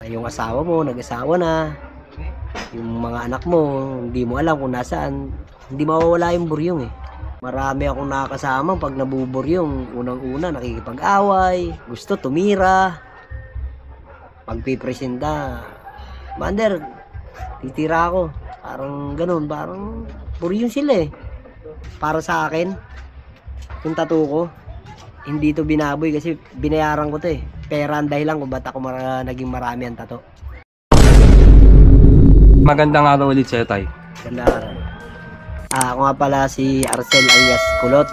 Yung asawa mo, nag-asawa na. Yung mga anak mo, hindi mo alam kung nasaan. Hindi mawawala yung buryong eh. Marami akong nakakasama pag nabuburyong. Unang-una, nakikipag-away, gusto tumira. Pagpipresenta, Mander, titira ako. Parang ganun, parang buryong sila eh. Para sa akin, yung tattoo ko, hindi to binaboy kasi binayaran ko to eh. Pera ang dahilan kung ba't ako naging marami ang tattoo. Magandang araw ulit sa'yo, Tay. Ganda. Ako nga pala si Arcel alias Kulot.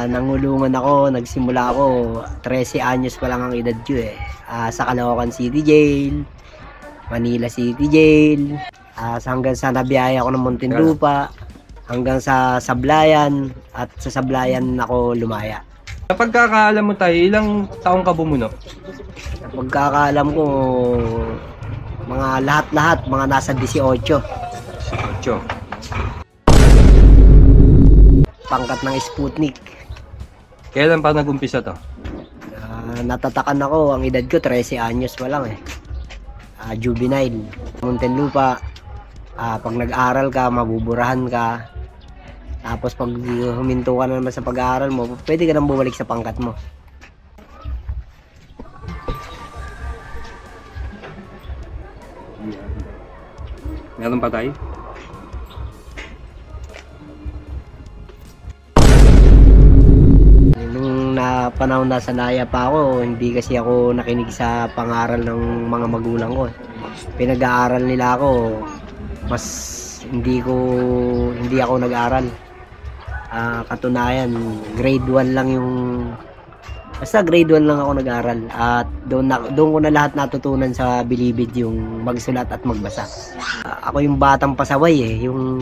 Nangulungan ako, nagsimula ako 13 anyos pa lang ang edad ko eh. Sa Caloocan City Jail, Manila City Jail, hanggang sa nabiyaya ako ng Muntinlupa, hanggang sa Sablayan, at sa Sablayan ako lumaya. Sa pagkakaalam mo, Tay, ilang taong ka bumuno? Sa pagkakaalam ko, mga lahat-lahat, mga nasa 18. 18. Pangkat ng Sputnik. Kailan pa nag-umpisa to? Natatakan ako, ang edad ko 13 anyos pa lang eh. Juvenile. Muntinlupa, pag nag-aral ka, mabuburahan ka. Tapos pag huminto ka na naman sa pag-aaral mo, pwede ka nang bumalik sa pangkat mo. Meron pa, Tay? Nung panahon na sanaya pa ako, hindi kasi ako nakinig sa pangaral ng mga magulang ko. Pinag-aaral nila ako, mas hindi ako nag-aral. Katunayan, grade 1 lang yung basta grade 1 lang ako nag-aral at doon ko na lahat natutunan sa Bilibid, yung magsulat at magbasa. Ako yung batang pasaway eh, yung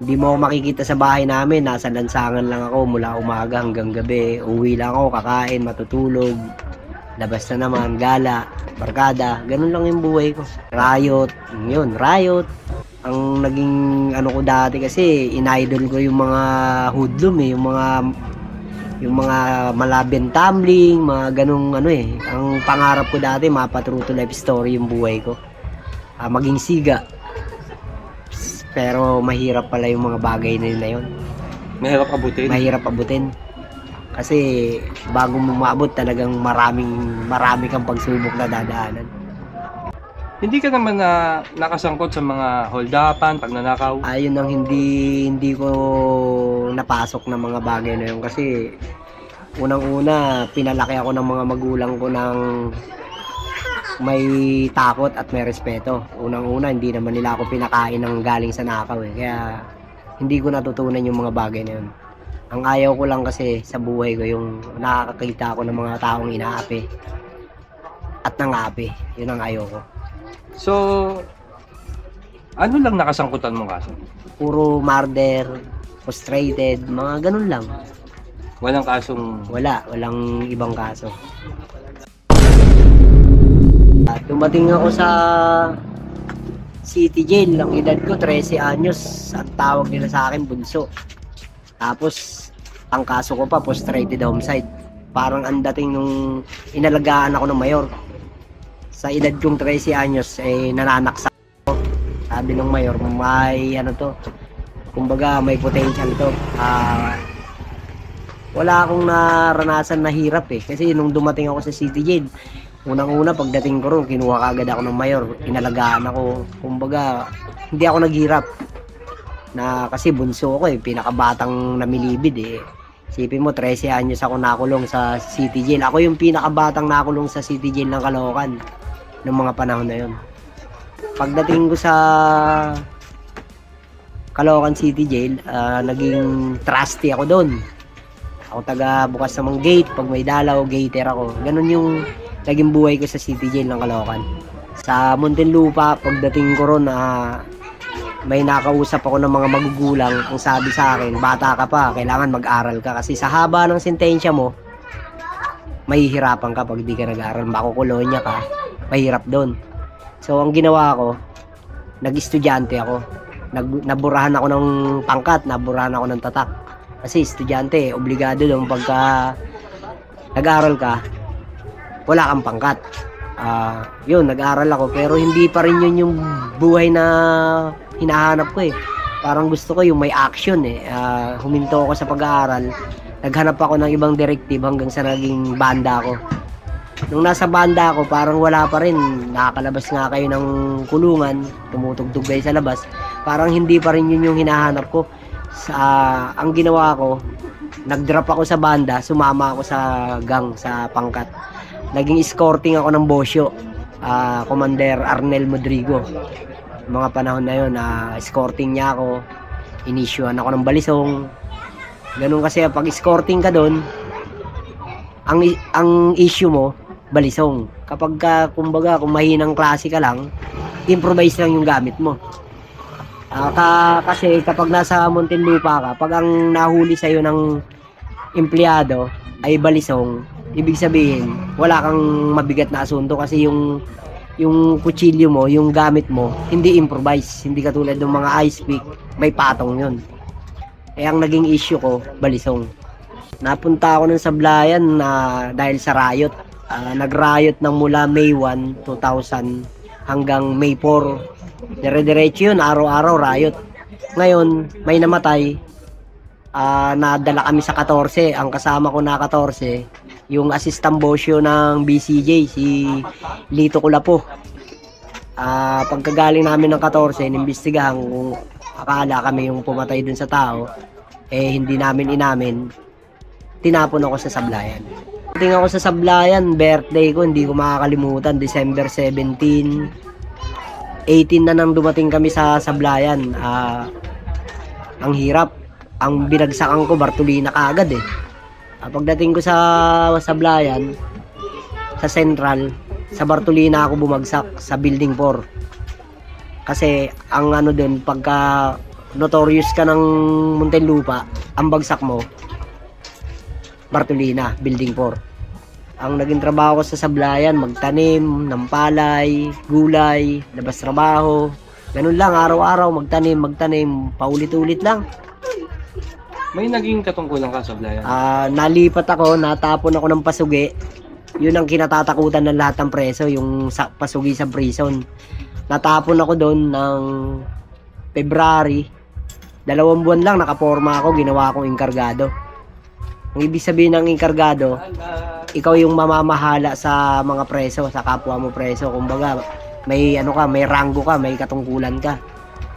hindi mo ako makikita sa bahay namin, nasa lansangan lang ako mula umaga hanggang gabi. Uwi lang ako, kakain, matutulog, labas na naman, gala, barkada, ganun lang yung buhay ko. Riot, yun, riot. Ang naging ano ko dati kasi, in-idol ko yung mga hoodlum eh, yung mga malabing tumbling, mga ganung ano eh. Ang pangarap ko dati, mapa-true to life story yung buhay ko. Maging siga. Pero mahirap pala yung mga bagay na yun. Mahirap abutin? Mahirap abutin. Kasi bago mo maabot talagang marami kang pagsubok na dadaanan. Hindi ka naman na nakasangkot sa mga holdapan, pagnanakaw? Ayun ang hindi ko napasok na mga bagay na yun. Kasi unang-una, pinalaki ako ng mga magulang ko ng may takot at may respeto. Unang-una, hindi naman nila ako pinakain ng galing sa nakaw eh. Kaya hindi ko natutunan yung mga bagay na yun. Ang ayaw ko lang kasi sa buhay ko yung nakakakita ako ng mga taong inaapi at nangapi. Yun ang ayaw ko. So, ano lang nakasangkutan mo kaso? Puro murder, frustrated, mga ganun lang. Walang kasong... Walang ibang kaso. Dumating ako sa City Jail, ang edad ko 13 anyos, at tawag nila sa akin bunso. Tapos ang kaso ko pa frustrated homicide. Parang ang dating nung inalagaan ako ng mayor. Sa edad kong 13 anyos eh nananaksa ako. Sabi ng mayor, may ano to, kumbaga may potential to. Wala akong naranasan na hirap eh, kasi nung dumating ako sa City Jail, unang-una pagdating ko ron, kinuha kagad ako ng mayor, inalagaan ako. Kumbaga, hindi ako naghirap. Kasi bunso ako eh, pinakabatang namilibid eh. Isipin mo, 13 anyos ako nakulong sa City Jail. Ako yung pinakabatang nakulong sa City Jail ng Caloocan noong mga panahon na yun. Pagdating ko sa Caloocan City Jail, naging trusty ako doon. Ako taga bukas ng mga gate, pag may dalaw, gater ako. Ganun yung naging buhay ko sa City Jail ng Caloocan. Sa Muntinlupa, pagdating ko ron, may nakausap ako ng mga magugulang. Ang sabi sa akin, bata ka pa, kailangan mag-aral ka. Kasi sa haba ng sentensya mo, mahihirapan ka pag di ka nag-aral. Makukolonya ka, mahirap doon. So, ang ginawa ko, nag-estudyante ako. Naburahan ako ng pangkat, naburahan ako ng tatak. Kasi estudyante, obligado doon pagka nag-aral ka, wala kang pangkat. Yun, nag-aral ako pero hindi pa rin yun yung buhay na hinahanap ko eh. Parang gusto ko yung may action eh. Huminto ako sa pag-aaral. Naghanap ako ng ibang directive hanggang sa naging banda ako. Nung nasa banda ako, parang wala pa rin. Nakakalabas nga kayo ng kulungan, tumutugtog kayo sa labas. Parang hindi pa rin yun yung hinahanap ko. Ang ginawa ko, nag-drop ako sa banda, sumama ako sa gang, sa pangkat. Naging escorting ako ng Bosyo, Commander Arnel Modrigo. Mga panahon na yun, escorting niya ako, inisyuan ako ng balisong. Ganun kasi pag escorting ka doon, ang issue mo, balisong. Kapag kumbaga, kung mahinang klase ka lang, improvise lang yung gamit mo. Kasi kapag nasa Muntinlupa ka, pag ang nahuli sa'yo ng empleyado ay balisong, ibig sabihin, wala kang mabigat na asunto kasi yung kutsilyo mo, yung gamit mo, hindi improvise. Hindi katulad ng mga ice pick, may patong yun. Ang naging issue ko, balisong. Napunta ako ng Sablayan dahil sa riot. Nag-riot ng mula May 1, 2000 hanggang May 4. Dire-diretso yun, araw-araw riot. Ngayon, may namatay. Nadala kami sa 14. Ang kasama ko na 14, yung assistant bosyo ng BCJ, si Lito Culapo. Pagkagaling namin ng 14, inimbestigahan kung akala kami yung pumatay dun sa tao. Hindi namin inamin. Tinapon ako sa Sablayan. Tingnan ko sa Sablayan, birthday ko, hindi ko makakalimutan, December 17. 18 na nang dumating kami sa Sablayan. Ang hirap. Ang binagsakan ko, Bartolina kaagad eh. Pagdating ko sa Sablayan, sa Central, sa Bartolina ako bumagsak sa Building 4. Kasi ang ano dun, pagka notorious ka ng Muntinlupa, ang bagsak mo, Bartolina, Building 4. Ang naging trabaho ko sa Sablayan, magtanim ng palay, gulay, labas trabaho. Ganun lang, araw-araw, magtanim, paulit-ulit lang. May naging katungkulan ka sa Sablayan? Nalipat ako, natapon ako ng pasugi. Yun ang kinatatakutan ng lahat ng preso, yung pasugi sa prison. Natapon ako doon ng February. 2 buwan lang, nakaporma ako, ginawa akong inkargado. Ang ibig sabihin ng inkargado, ikaw yung mamamahala sa mga preso, sa kapwa mo preso. Kumbaga, may may ranggo ka, may katungkulan ka.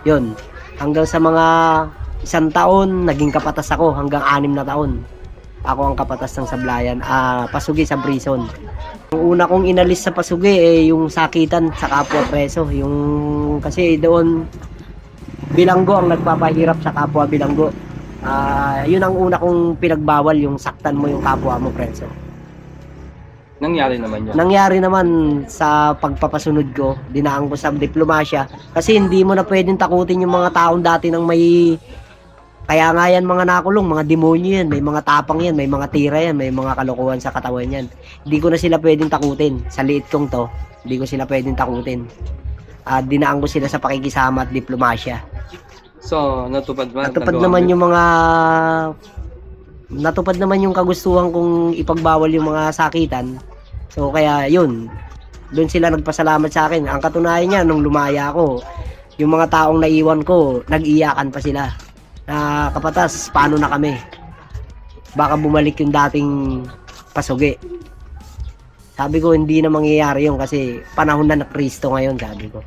Yun. Hanggang sa mga 1 taon, naging kapatas ako hanggang 6 na taon. Ako ang kapatas ng Sablayan, pasugi sa prison. Ang una kong inalis sa pasugi yung sakitan sa kapwa preso. Kasi doon, bilanggo ang nagpapahirap sa kapwa bilanggo. Yun ang una kong pinagbawal, yung saktan mo yung kapwa mo preso. Nangyari naman yun? Nangyari naman sa pagpapasunod ko. Dinaan ko sa diplomasya. Kasi hindi mo na pwedeng takutin yung mga taong dati nang may... Kaya nga yan mga nakulong, mga demonyo yan, may mga tapang yan, may mga tira yan, may mga kalokohan sa katawan yan. Hindi ko na sila pwedeng takutin. Sa liit kong to, hindi ko sila pwedeng takutin. Dinaan ko sila sa pakikisama at diplomasya. So, natupad ba? Natupad naman yung mga... Natupad naman yung kagustuhan kong ipagbawal yung mga sakitan. So, kaya yun. Doon sila nagpasalamat sa akin. Ang katunayan niya, nung lumaya ako, yung mga taong naiwan ko, nag-iyakan pa sila. Na kapatas, paano na kami? Baka bumalik yung dating pasugi. Sabi ko, hindi na mangyayari yun kasi panahon na Kristo ngayon, sabi ko.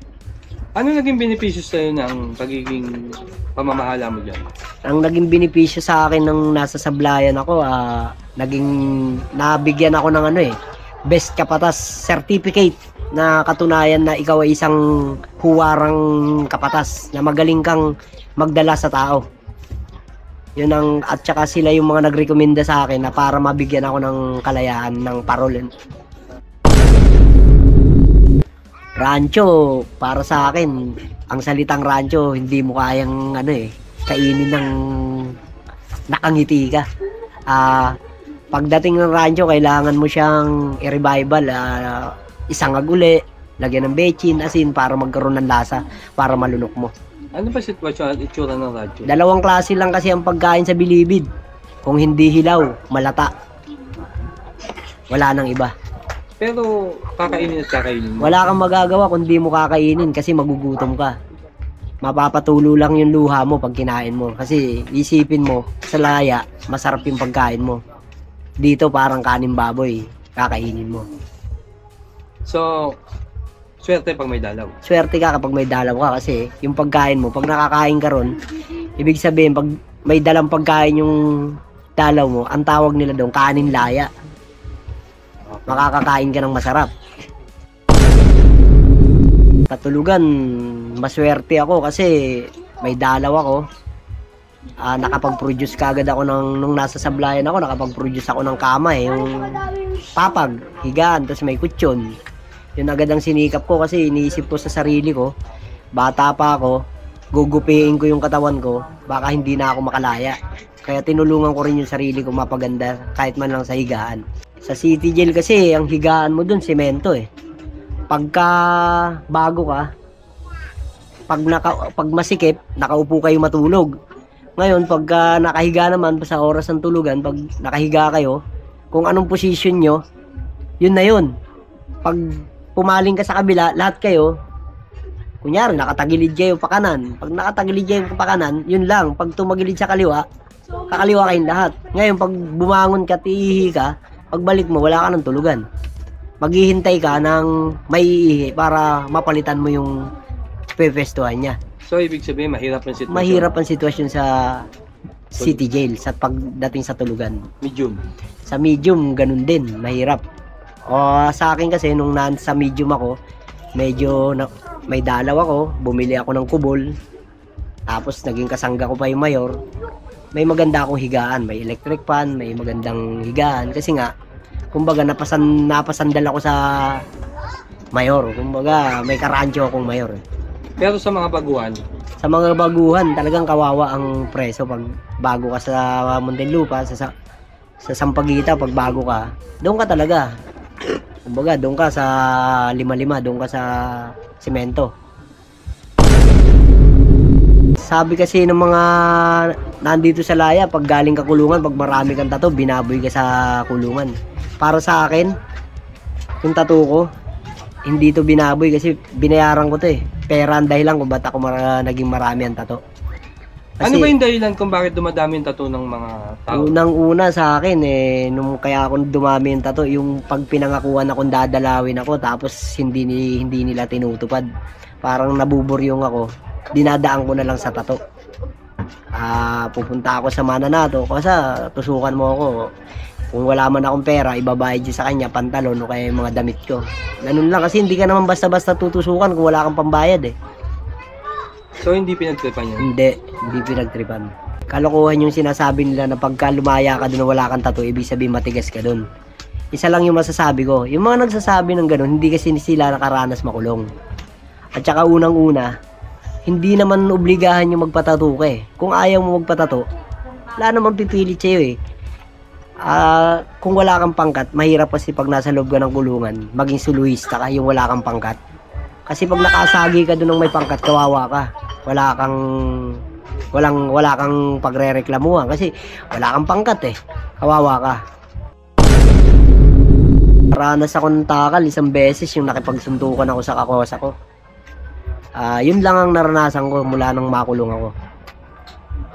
Ano naging benepisyo sa'yo ng pagiging pamamahala mo dyan? Ang naging benepisyo sa akin nung nasa Sablayan ako, nabigyan ako ng Best Kapatas Certificate na katunayan na ikaw ay isang huwarang kapatas na magaling kang magdala sa tao. Yun at saka sila yung mga nagrekomenda sa akin na para mabigyan ako ng kalayaan ng parol. Rancho, para sa akin, ang salitang rancho, hindi mo kayang kainin ng nakangiti ka. Pagdating ng rancho, kailangan mo siyang i-revival, isang aguli, lagyan ng bechin, asin para magkaroon ng lasa, para malunok mo. Ano ba sitwasyon at itsura ng rancho? 2 klase lang kasi ang pagkain sa Bilibid. Kung hindi hilaw, malata. Wala nang iba. Pero kakainin at kakainin mo. Wala kang magagawa kung di mo kakainin kasi magugutom ka. Mapapatulo lang yung luha mo pag kinain mo. Kasi isipin mo, sa laya, masarap yung pagkain mo. Dito parang kanin baboy, kakainin mo. So, swerte pag may dalaw. Swerte ka kapag may dalaw ka kasi yung pagkain mo, pag nakakain ka ron, ibig sabihin, pag may dalang pagkain yung dalaw mo, ang tawag nila doon, kanin laya. Makakakain ka ng masarap. Katulugan, maswerte ako kasi may dalaw ako. Nakapag-produce kagad ako nung nasa sablayan ako, nakapag-produce ako ng kama yung papag, higaan, tapos may kutsyon. Yun agad ang sinikap ko kasi iniisip ko sa sarili ko, bata pa ako, gugupiin ko yung katawan ko, baka hindi na ako makalaya. Kaya tinulungan ko rin yung sarili ko mapaganda kahit man lang sa higaan. Sa City Jail kasi, ang higaan mo dun, semento eh. Pagka bago ka, pag masikip, nakaupo kayo matulog. Ngayon, pagka nakahiga naman sa oras ng tulugan, pag nakahiga kayo, kung anong position nyo, yun na yun. Pag pumaling ka sa kabila, lahat kayo, kunyari, nakatagilid kayo pa kanan. Pag nakatagilid kayo pa kanan, yun lang. Pag tumagilid sa kaliwa, kakaliwa kayong lahat. Ngayon, pag bumangon ka, tihi ka, pagbalik mo, wala ka ng tulugan. Maghihintay ka ng may ihi para mapalitan mo yung pepestuhan niya. So, ibig sabihin, mahirap ang sitwasyon. Mahirap ang sitwasyon sa City Jail sa pagdating sa tulugan. Medium. Sa medium, ganun din, mahirap. Sa akin kasi, nung nasa medium ako, medyo may dalaw ako, bumili ako ng kubol, tapos naging kasangga ko pa yung mayor. May maganda akong higaan, may electric fan, may magandang higaan, kasi nga, kumbaga napasandal ako sa mayor, kumbaga may karancho akong mayor. Pero sa mga baguhan, Sa mga baguhan, talagang kawawa ang preso pag bago ka sa Muntinlupa, sa Sampaguita, pag bago ka, doon ka talaga. Kumbaga, doon ka sa lima-lima, doon ka sa semento. Sabi kasi ng mga nandito sa laya, pag galing ka kulungan, pag marami kang tato, binaboy ka sa kulungan. Para sa akin, yung tato ko, hindi to binaboy kasi binayaran ko to eh. Pera ang dahilan kung ba't ako naging marami ang tato. Kasi, ano ba yung dahilan kung bakit dumadami yung tattoo ng mga tao? unang-una sa akin eh, nung kaya ako dumami yung tato, yung pag pinangakuan akong dadalawin ako, tapos hindi nila tinutupad. Parang nabuburyong ako, dinadaan ko na lang sa tato. Pupunta ako sa Mananato, kasi tusukan mo ako. Kung wala man akong pera, ibabayad sa kanya, pantalon o kaya yung mga damit ko. Ganun lang, kasi hindi ka naman basta-basta tutusukan kung wala kang pambayad eh. So, hindi pinagtripan yan? Hindi pinagtripan. Kalokohan yung sinasabi nila na pagka lumaya ka doon wala kang tattoo, ibig sabihin matigas ka doon. Isa lang yung masasabi ko. Yung mga nagsasabi ng ganun, hindi kasi sila nakaranas makulong. At saka unang-una, hindi naman obligahan yung magpatato ka eh. Kung ayaw mo magpatato, wala naman pipilit sa'yo eh. Kung wala kang pangkat, mahirap kasi pag nasa loob ka ng kulungan, maging suluhista ka yung wala kang pangkat. Kasi pag nakasagi ka doon ng may pangkat, kawawa ka. Wala kang pagrereklamuhan kasi wala kang pangkat eh. Kawawa ka. Ranas ako ng takal isang beses yung nakipagsuntukan ako sa kakosa ko. Yun lang ang naranasan ko mula nang makulong ako.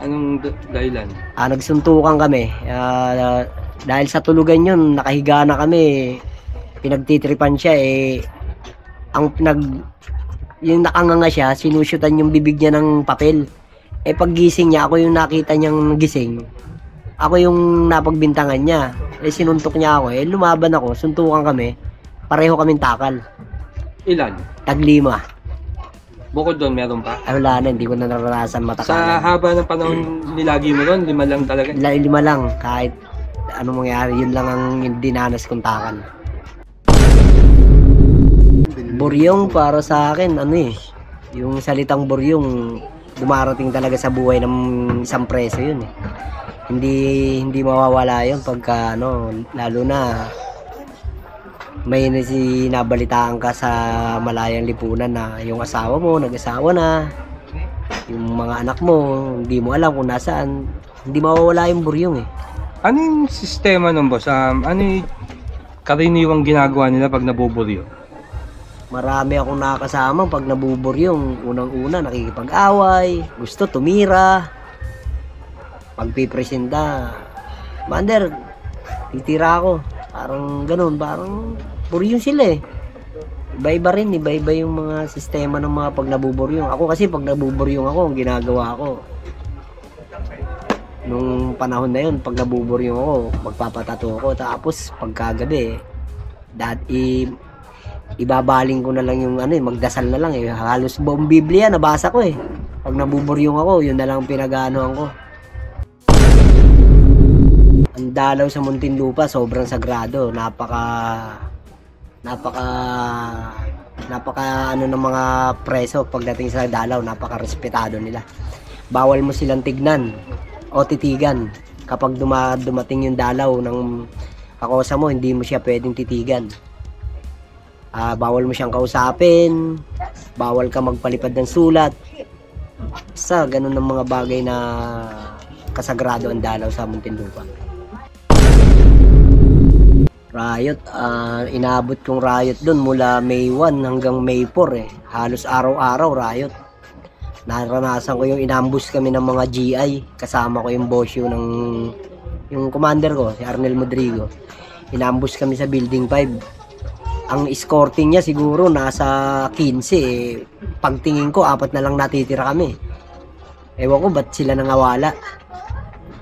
Anong dahilan? Nagsuntukan kami. Dahil sa tulugan yun, nakahiga na kami. Pinagtitripan siya eh. Yung nakanganga siya, sinusyutan yung bibig niya ng papel. Pag gising niya, ako yung nakita niyang gising. Ako yung napagbintangan niya. Sinuntok niya ako. Lumaban ako, suntukan kami. Pareho kaming takal. Ilan? Tag-5. Bukod doon, meron pa? Wala na, hindi ko na naranasan Sa matakalan. haba ng panahon nilagi mo doon, 5 lang talaga? 5 lang, kahit anong mangyari, yun lang ang dinanas kong takal. Buryong para sa akin, yung salitang buryong, dumarating talaga sa buhay ng isang preso yun eh. Hindi mawawala yun pagka lalo na may nabalitaan ka sa malayang lipunan na yung asawa mo, nag-asawa na, yung mga anak mo, hindi mo alam kung nasaan, hindi mawawala yung buryong eh. Ano yung sistema nun, boss? Ano yung karaniwang ginagawa nila pag nabuburyo? Marami akong nakakasama pag nabuburyong. Unang-una, nakikipag-away, gusto tumira, pagpipresenta, Mander, titira ako. Parang ganun, parang buryong sila eh. Iba-iba rin, iba-iba yung mga sistema ng mga pag nabuburyong. Ako kasi pag nabuburyong ako, ang ginagawa ko, nung panahon na yun, pag nabuburyong ako, magpapatato ako. Tapos pagkagabi, ibabaling ko na lang yung magdasal na lang eh. Halos buong Biblia nabasa ko eh. Pag nabuburyong ako, yun na lang pinag-aanoan ko. Ang dalaw sa Muntinlupa, sobrang sagrado. Napaka ng mga preso pagdating sa dalaw, napaka-respetado nila. Bawal mo silang tignan o titigan. Kapag dumating yung dalaw ng kakosa mo, hindi mo siya pwedeng titigan. Bawal mo siyang kausapin, bawal ka magpalipad ng sulat. Sa ganun ng mga bagay na kasagrado ang dalaw sa Muntinlupa. Riot, inabot kong riot doon mula May 1 hanggang May 4 eh. Halos araw-araw riot. Naranasan ko yung inambush kami ng mga GI. Kasama ko yung bossyo ng yung commander ko, si Arnel Modrigo. Inambush kami sa Building 5. Ang escorting niya siguro nasa 15 eh. Pagtingin ko, 4 na lang natitira kami. Ewan ko ba't sila nangawala.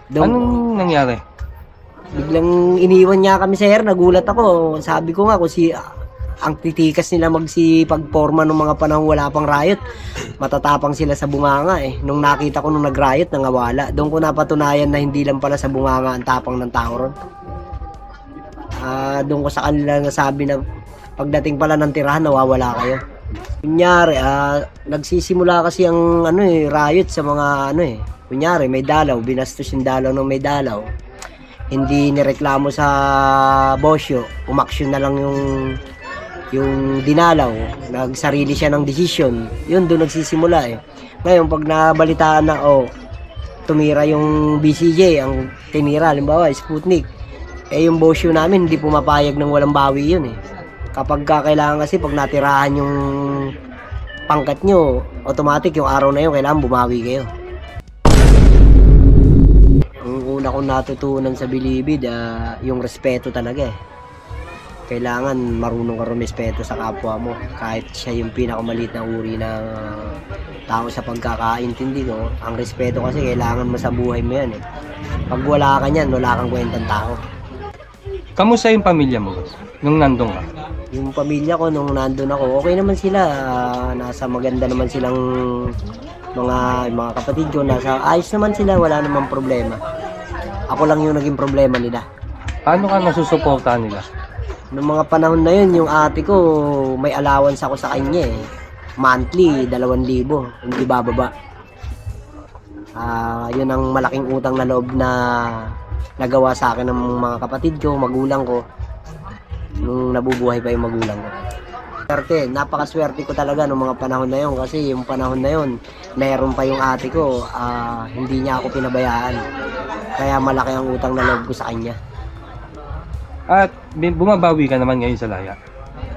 Anong nangyari? Biglang iniwan niya kami sa air, nagulat ako. Sabi ko nga kung ang titikas nila magsipagporma nung mga panahon wala pang riot, matatapang sila sa bunganga eh. Nung nakita ko nung nag-riot, nangawala. Doon ko napatunayan na hindi lang pala sa bunganga ang tapang ng tao ron. Doon ko sa kanila nasabi na pagdating pala ng tirahan, nawawala kayo. Kunyari, nagsisimula kasi ang riot sa mga kunyari may dalaw, binastos yung dalaw ng may dalaw. Hindi nireklamo sa bosyo, umaksyon na lang yung dinalaw, nagsarili siya ng desisyon. Yun doon nagsisimula eh. Ngayon pag nabalitaan na tumira yung BCJ, ang tinira halimbawa Sputnik, yung bosyo namin hindi pumapayag ng walang bawi yun eh. Kapag kailangan kasi pag natirahan yung pangkat nyo, automatic yung araw na yun kailangan bumawi kayo. Ang una kong natutunan sa Bilibid, yung respeto talaga eh. Kailangan marunong ka rumispeto sa kapwa mo. Kahit siya yung pinakamaliit na uri ng tao sa pagkakaintindi ko, ang respeto kasi kailangan mo sa buhay mo yan eh. Pag wala ka niyan, wala kang kwentang tao. Kamusta yung pamilya mo nung nandun ka? Yung pamilya ko nung nandun ako, okay naman sila. Nasa maganda naman silang mga kapatid ko. Nasa ayos naman sila, wala namang problema. Ako lang yung naging problema nila. Paano ka nasusuportahan nila? Noong mga panahon na yun, yung ate ko, may allowance ako sa kanya eh. Monthly, 2,000, hindi bababa. Yun ang malaking utang na loob na nagawa sa akin ng mga kapatid ko, magulang ko, nung nabubuhay pa yung magulang ko. Napakaswerte ko talaga noong mga panahon na yun kasi yung panahon na yun, meron pa yung ate ko, hindi niya ako pinabayaan. Kaya malaki ang utang na loob ko sa kanya. At bumabawi ka naman ngayon sa laya?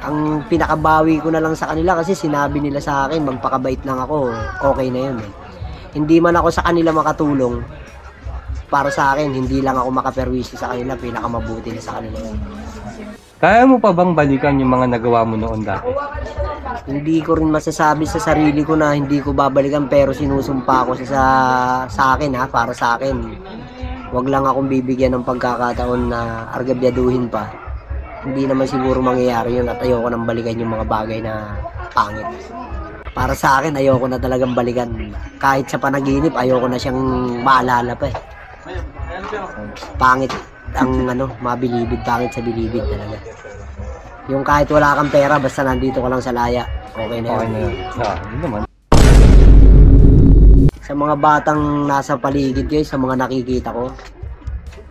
Ang pinakabawi ko na lang sa kanila kasi sinabi nila sa akin, magpakabait lang ako, okay na yun eh. Hindi man ako sa kanila makatulong, para sa akin, hindi lang ako makaperwisyo sa kanila, pinakamabuti na sa kanila yun. Kaya mo pa bang balikan yung mga nagawa mo noon dati? Hindi ko rin masasabi sa sarili ko na hindi ko babalikan, pero sinusumpa ko sa akin para sa akin. Wag lang akong bibigyan ng pagkakataon na argabyaduhin pa. Hindi naman siguro mangyayari yun at ayoko nang balikan yung mga bagay na pangit. Para sa akin, ayoko na talagang balikan. Kahit sa panaginip, ayoko na siyang maalala pa eh. Pangit ang mabilibid, pangit sa bilibid talaga. Yung kahit wala kang pera, basta nandito ka lang sa laya, okay na yun. Okay na yun. Yun naman. Sa mga batang nasa paligid ko, sa mga nakikita ko,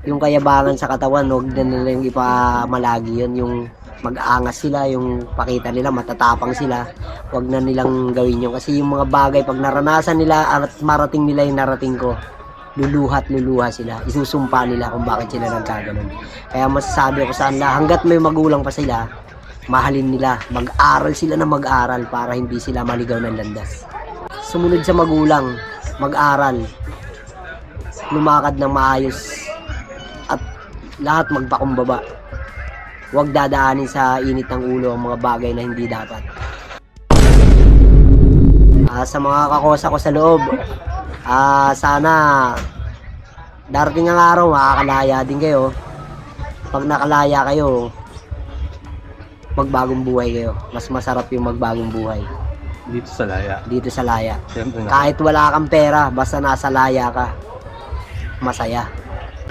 yung kayabangan sa katawan, huwag na nilang ipamalagi yun. Yung mag-aangas sila, yung pakita nila, matatapang sila, huwag na nilang gawin yun. Kasi yung mga bagay, pag naranasan nila at marating nila yung narating ko, luluha sila. Isusumpa nila kung bakit sila nagkaganon. Kaya masasabi ko sa kanila, hanggat may magulang pa sila, mahalin nila. Mag-aral sila na mag-aral para hindi sila maligaw ng landas. Sumunod sa magulang, mag-aral, lumakad ng maayos, at lahat magpakumbaba. Huwag dadaanin sa init ng ulo ang mga bagay na hindi dapat. Sa mga kakosa ko sa loob, sana darating ang araw makakalaya din kayo. Pag nakalaya kayo, magbagong buhay kayo. Mas masarap yung magbagong buhay Dito sa laya. dito sa laya. Siyempre na. Kahit wala kang pera, basta nasa laya ka, masaya.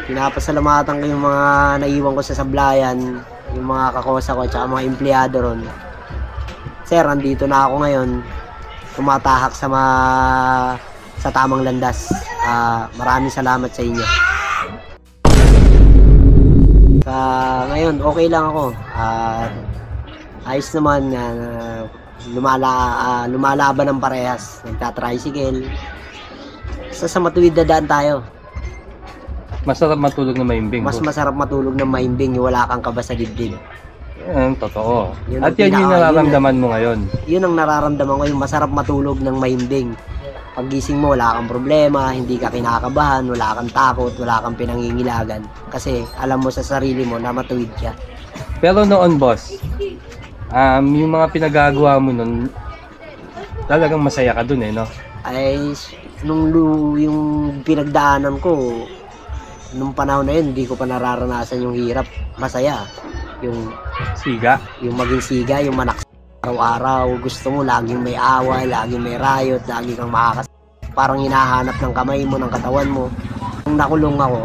Pinapasalamatan ko yung mga naiwan ko sa sablayan, yung mga kakosa ko, tsaka mga empleyado ron. Sir, andito na ako ngayon, tumatahak sa tamang landas. Maraming salamat sa inyo. Ngayon, okay lang ako. Ayos naman, lumalaban ng parehas. Nagtatricycle. Sa matuwid na daan tayo. Masarap matulog na maimbing. Mas masarap matulog ng maimbing yung wala kang kaba sa dibdib. Yan, totoo. Yun At ang yan yung nararamdaman mo ngayon. Yun ang nararamdaman ko, yung masarap matulog ng maimbing. Paggising mo, wala kang problema, hindi ka kinakabahan, wala kang takot, wala kang pinangingilagan. Kasi alam mo sa sarili mo na matuwid ka. Pero noon, boss, yung mga pinagagawa mo noon, talagang masaya ka dun no? Ay, yung pinagdaanan ko, nung panahon na yun, hindi ko pa nararanasan yung hirap. Masaya. Yung Siga. maging siga, yung manak araw-araw. Gusto mo, laging may away, laging may riot, lagi kang parang hinahanap ng kamay mo, ng katawan mo. Nung nakulong ako,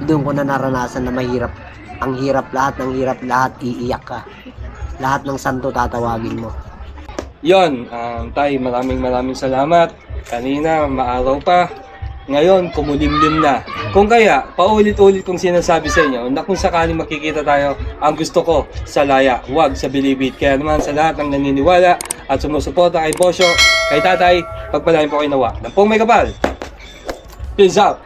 doon ko na naranasan na mahirap. Ang hirap lahat, iiyak ka. Lahat ng santo tatawagin mo. Yon, Tay, maraming salamat. Kanina, maaraw pa. Ngayon, kumulimlim na. Kung kaya, paulit-ulit kong sinasabi sa inyo na kung sakaling makikita tayo, ang gusto ko sa laya, huwag sa bilibid. Kaya naman sa lahat ng naniniwala at sumusuporta kay Bosyo, kay Tatay, pagpalain po kayo nawa. Ng pong may kapal. Peace out!